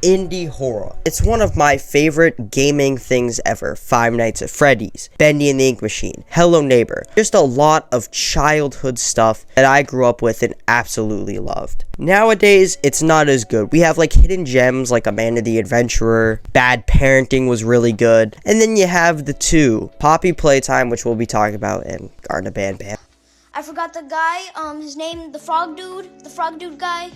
indie horror. It's one of my favorite gaming things ever. Five Nights at Freddy's, Bendy and the Ink Machine, Hello Neighbor. Just a lot of childhood stuff that I grew up with and absolutely loved. Nowadays, it's not as good. We have like hidden gems like Amanda the Adventurer, Bad Parenting was really good, and then you have the two, Poppy Playtime, which we'll be talking about, and Garden Band Band. I forgot the guy, his name, the frog dude guy.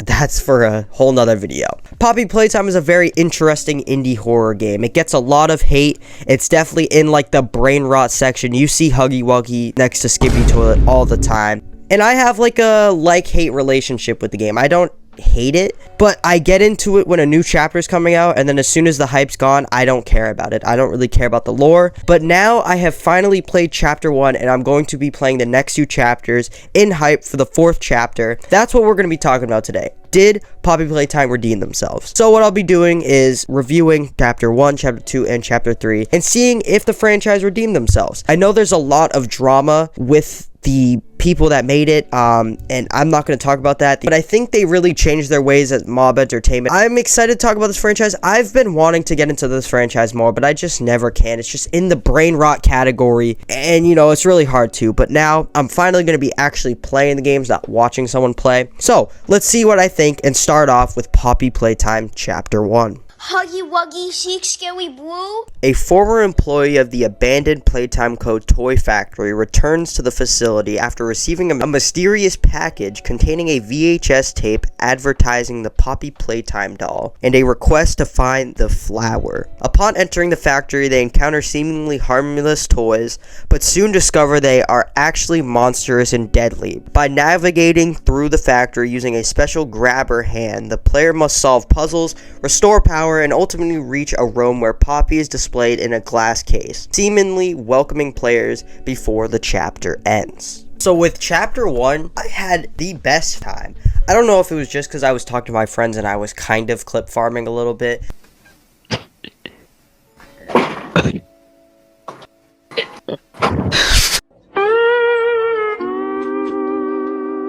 That's for a whole nother video. Poppy Playtime is a very interesting indie horror game. It gets a lot of hate. It's definitely in like the brain rot section. You see Huggy Wuggy next to Skippy Toilet all the time. And I have like a like-hate relationship with the game. I don't hate it, but I get into it when a new chapter is coming out, and then as soon as the hype's gone, I don't care about it. I don't really care about the lore. But now I have finally played chapter 1, and I'm going to be playing the next 2 chapters in hype for the 4th chapter. That's what we're going to be talking about today. Did Poppy Playtime redeem themselves? So what I'll be doing is reviewing chapter 1, chapter 2, and chapter 3, and seeing if the franchise redeemed themselves. I know there's a lot of drama with the people that made it, and I'm not going to talk about that, but I think they really changed their ways at Mob Entertainment. I'm excited to talk about this franchise. I've been wanting to get into this franchise more, but I just never can. It's just in the brain rot category, and you know, it's really hard to. But now I'm finally going to be actually playing the games, not watching someone play. So let's see what I think and start off with Poppy Playtime Chapter 1. Huggy Wuggy, Seek Scary Blue. A former employee of the abandoned Playtime Co. toy factory returns to the facility after receiving a mysterious package containing a VHS tape advertising the Poppy Playtime doll and a request to find the flower. Upon entering the factory, they encounter seemingly harmless toys, but soon discover they are actually monstrous and deadly. By navigating through the factory using a special grabber hand, the player must solve puzzles, restore power, and ultimately reach a room where Poppy is displayed in a glass case, seemingly welcoming players before the chapter ends. So with chapter 1, I had the best time. I don't know if it was just because I was talking to my friends and I was kind of clip farming a little bit.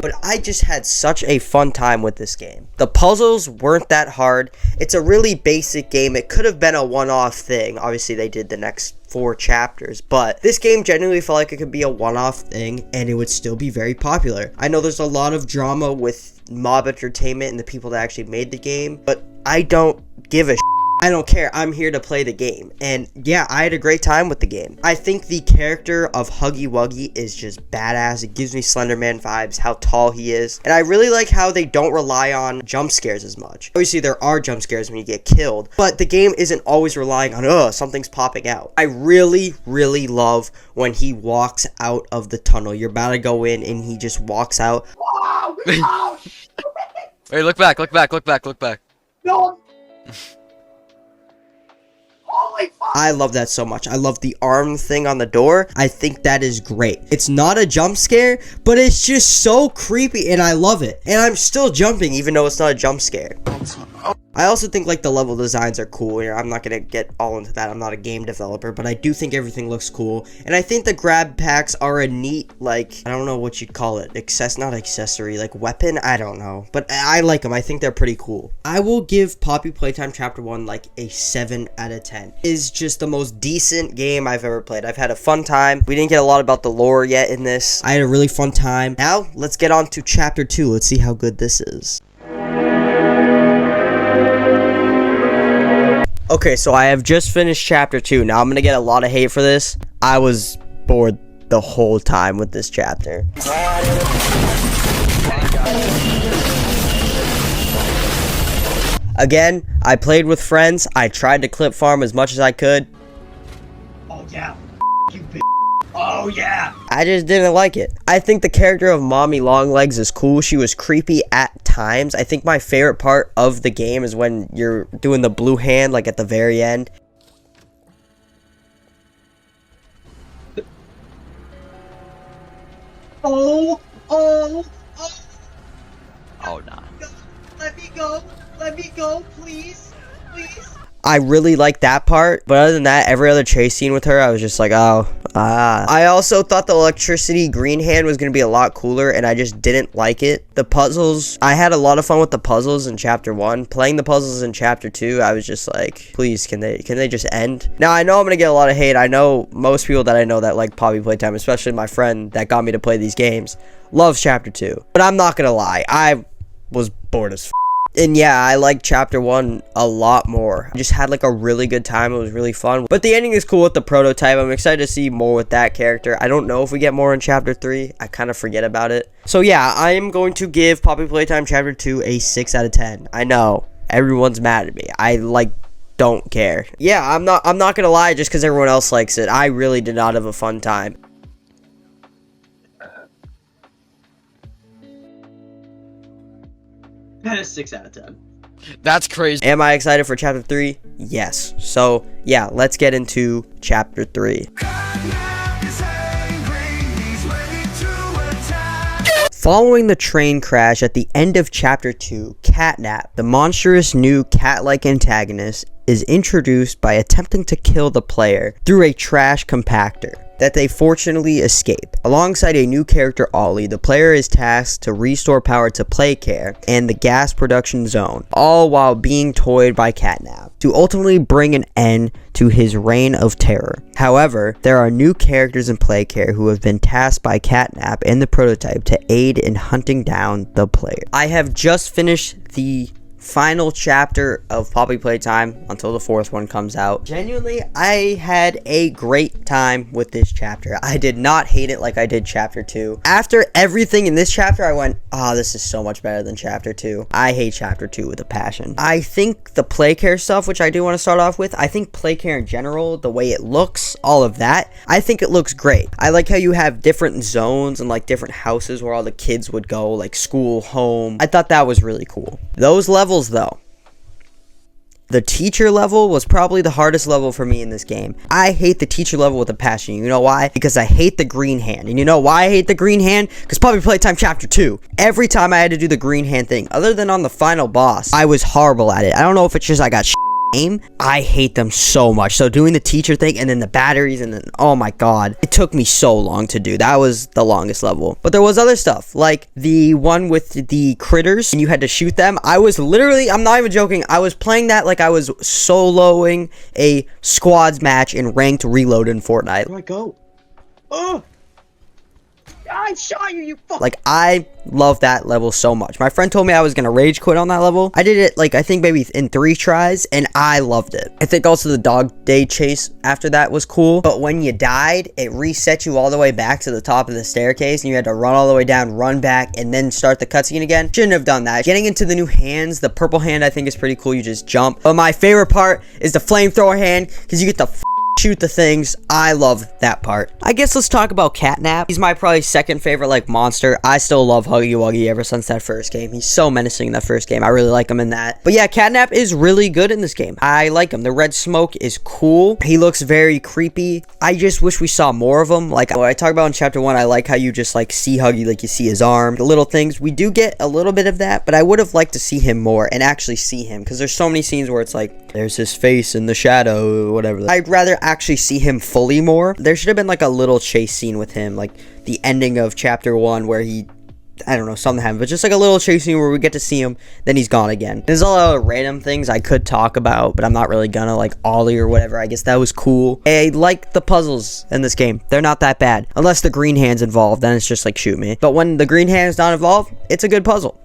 But I just had such a fun time with this game. The puzzles weren't that hard. It's a really basic game. It could have been a one-off thing. Obviously, they did the next 4 chapters, but this game genuinely felt like it could be a one-off thing, and it would still be very popular. I know there's a lot of drama with Mob Entertainment and the people that actually made the game, but I don't give a shit. I don't care. I'm here to play the game. And yeah, I had a great time with the game. I think the character of Huggy Wuggy is just badass. It gives me Slender Man vibes, how tall he is. And I really like how they don't rely on jump scares as much. Obviously, there are jump scares when you get killed, but the game isn't always relying on, something's popping out. I really, really love when he walks out of the tunnel. You're about to go in and he just walks out. Wait, look back, look back, look back, look back. No. Holy fuck. I love that so much. I love the arm thing on the door. I think that is great. It's not a jump scare, but it's just so creepy and I love it. And I'm still jumping even though it's not a jump scare. I also think like the level designs are cool. I'm not gonna get all into that. I'm not a game developer, but I do think everything looks cool. And I think the grab packs are a neat, like, I don't know what you'd call it. Not accessory, like weapon? I don't know. But I like them. I think they're pretty cool. I will give Poppy Playtime Chapter 1 like a 7 out of 10. It's just the most decent game I've ever played. I've had a fun time. We didn't get a lot about the lore yet in this. I had a really fun time. Now, let's get on to Chapter 2. Let's see how good this is. Okay, so I have just finished chapter 2. Now I'm gonna get a lot of hate for this. I was bored the whole time with this chapter. Again, I played with friends. I tried to clip farm as much as I could. Oh yeah. You bitch. Oh yeah. I just didn't like it. I think the character of Mommy Longlegs is cool. She was creepy at times. I think my favorite part of the game is when you're doing the blue hand, like at the very end. Oh. Oh, Oh, nah. let me go, please, please. I really liked that part, but other than that, every other chase scene with her, I was just like, oh, I also thought the electricity green hand was going to be a lot cooler, and I just didn't like it. The puzzles, I had a lot of fun with the puzzles in chapter 1. Playing the puzzles in chapter 2, I was just like, please, can they just end? Now, I know I'm going to get a lot of hate. I know most people that I know that like Poppy Playtime, especially my friend that got me to play these games, loves chapter 2. But I'm not going to lie, I was bored as f. And yeah, I like chapter 1 a lot more. I just had like a really good time. It was really fun. But the ending is cool with the prototype. I'm excited to see more with that character. I don't know if we get more in chapter 3. I kind of forget about it. So yeah, I am going to give Poppy Playtime chapter 2 a 6 out of 10. I know everyone's mad at me. I like don't care. Yeah, I'm not going to lie just because everyone else likes it. I really did not have a fun time. That is 6 out of 10. That's crazy. Am I excited for chapter 3? Yes. So, yeah, let's get into chapter 3. Following the train crash at the end of chapter 2, Catnap, the monstrous new cat-like antagonist, is introduced by attempting to kill the player through a trash compactor that they fortunately escape. Alongside a new character, Ollie, the player is tasked to restore power to Playcare and the gas production zone, all while being toyed by Catnap, to ultimately bring an end to his reign of terror. However, there are new characters in Playcare who have been tasked by Catnap and the prototype to aid in hunting down the player. I have just finished the final chapter of Poppy Playtime until the 4th one comes out. Genuinely, I had a great time with this chapter. I did not hate it like I did chapter 2. After everything in this chapter, I went, oh, this is so much better than chapter 2. I hate chapter 2 with a passion. I think the Playcare stuff, which I do want to start off with, I think Playcare in general, the way it looks, all of that, I think it looks great. I like how you have different zones and like different houses where all the kids would go, like school, home. I thought that was really cool. Those levels though, the teacher level was probably the hardest level for me in this game. I hate the teacher level with a passion. You know why? Because I hate the green hand. And you know why I hate the green hand? Because Poppy Playtime chapter 2. Every time I had to do the green hand thing, other than on the final boss, I was horrible at it. I don't know if it's just I got aim. I hate them so much. So doing the teacher thing and then the batteries and then, oh my god, it took me so long to do. That was the longest level. But there was other stuff, like the one with the critters and you had to shoot them. I was literally, I'm not even joking, I was playing that like I was soloing a squads match in ranked reload in Fortnite. Where do I go? Oh! I shot you, you fuck! Like, I love that level so much. My friend told me I was gonna rage quit on that level. I did it, like, I think maybe in 3 tries, and I loved it. I think also the dog day chase after that was cool, but when you died, it reset you all the way back to the top of the staircase, and you had to run all the way down, run back, and then start the cutscene again. Shouldn't have done that. Getting into the new hands, the purple hand I think is pretty cool. You just jump. But my favorite part is the flamethrower hand, because you get to shoot the things. I love that part. I guess let's talk about Catnap. He's my probably second favorite like monster. I still love Huggy Wuggy ever since that first game. He's so menacing in that first game. I really like him in that. But yeah, Catnap is really good in this game. I like him. The red smoke is cool. He looks very creepy. I just wish we saw more of him. Like what I talked about in chapter 1, I like how you just like see Huggy, like you see his arm, the little things. We do get a little bit of that, but I would have liked to see him more and actually see him, because there's so many scenes where it's like there's his face in the shadow or whatever. I'd rather actually see him fully more. There should have been like a little chase scene with him, like the ending of chapter 1 where he, I don't know, something happened, but just like a little chase scene where we get to see him, then he's gone again. There's a lot of random things I could talk about, but I'm not really gonna, like Ollie or whatever. I guess that was cool. I like the puzzles in this game. They're not that bad. Unless the green hand's involved, then it's just like shoot me. But when the green hand's not involved, it's a good puzzle.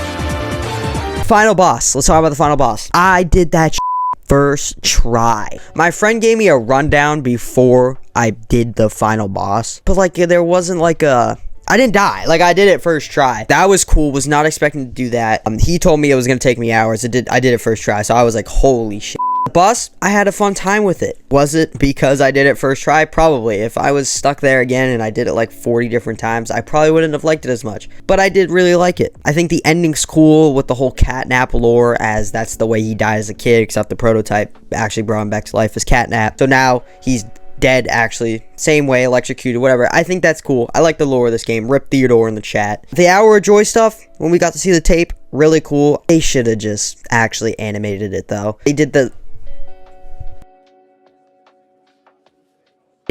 Final boss. Let's talk about the final boss. I did that first try. My friend gave me a rundown before I did the final boss, but like there wasn't like a, I didn't die. Like I did it first try. That was cool. Was not expecting to do that. He told me it was gonna take me hours. I did it first try, so I was like, holy shit. The boss, I had a fun time with it. Was it because I did it first try? Probably. If I was stuck there again and I did it like 40 different times, I probably wouldn't have liked it as much. But I did really like it. I think the ending's cool with the whole Catnap lore, as that's the way he died as a kid, except the prototype actually brought him back to life as Catnap. So now he's dead, actually. Same way, electrocuted, whatever. I think that's cool. I like the lore of this game. Rip Theodore in the chat. The Hour of Joy stuff, when we got to see the tape, really cool. They should have just actually animated it, though. They did the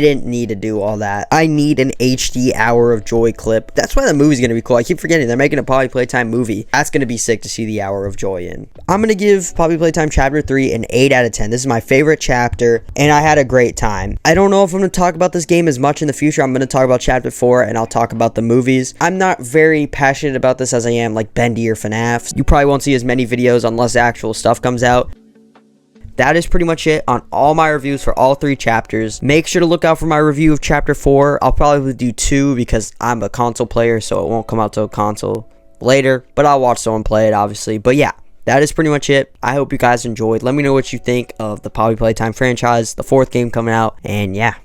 didn't need to do all that. I need an HD Hour of Joy clip. That's why the movie's gonna be cool. I keep forgetting they're making a Poppy Playtime movie. That's gonna be sick to see the Hour of Joy in. I'm gonna give Poppy Playtime Chapter 3 an 8 out of 10. This is my favorite chapter, and I had a great time. I don't know if I'm gonna talk about this game as much in the future. I'm gonna talk about Chapter 4, and I'll talk about the movies. I'm not very passionate about this as I am like Bendy or FNAF. You probably won't see as many videos unless actual stuff comes out. That is pretty much it on all my reviews for all 3 chapters. Make sure to look out for my review of Chapter 4. I'll probably do 2 because I'm a console player, so it won't come out to a console later. But I'll watch someone play it, obviously. But yeah, that is pretty much it. I hope you guys enjoyed. Let me know what you think of the Poppy Playtime franchise, the 4th game coming out, and yeah.